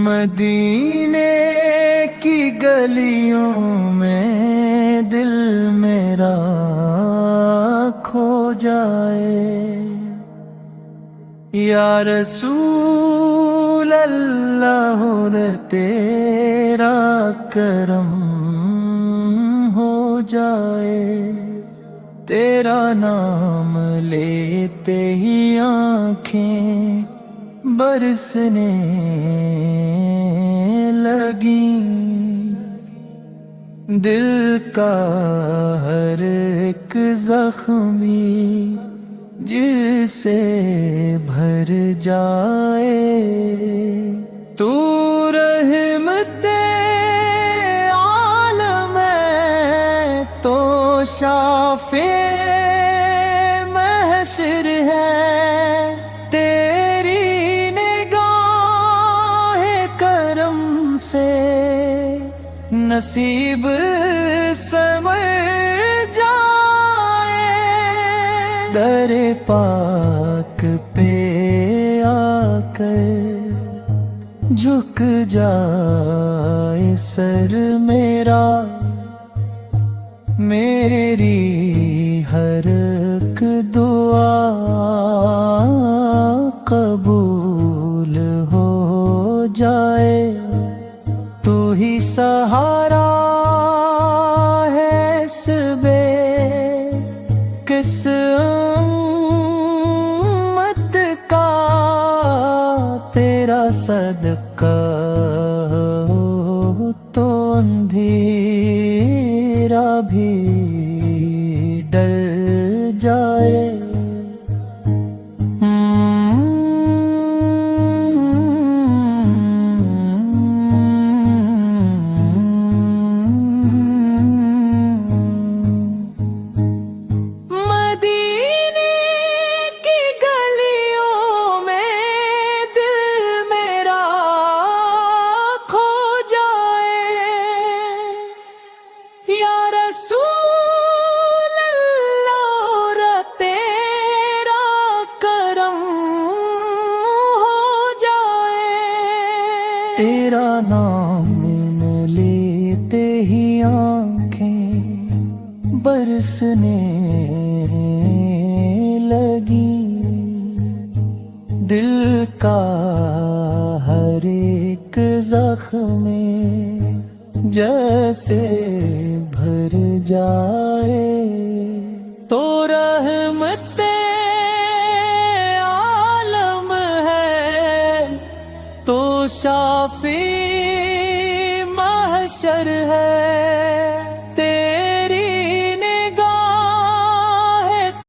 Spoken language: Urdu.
مدینے کی گلیوں میں دل میرا کھو جائے، یا رسول اللہ تیرا کرم ہو جائے، تیرا نام لیتے ہی آنکھیں برسنے لگیں، دل کا ہر ایک زخمی جسے بھر جائے، تو رحمت عالم ہے، تو شافع محشر ہے، تیری نگاہ کرم سے نصیب سنور جائے، در پاک پہ آ کر جھک جائے سر میرا، میری ہر ایک دعا قبول ہو جائے، تو ہی سہارا ہے اس بے کس امت کا، تیرا صدقہ ہو تو اندھیرا بھی ڈر جائے۔ تیرا نام لیتے ہی آنکھیں برسنے لگی، دل کا ہر ایک زخم جیسے بھر جائے، تو رحمت عالم ہے، تو شافع محشر ہے،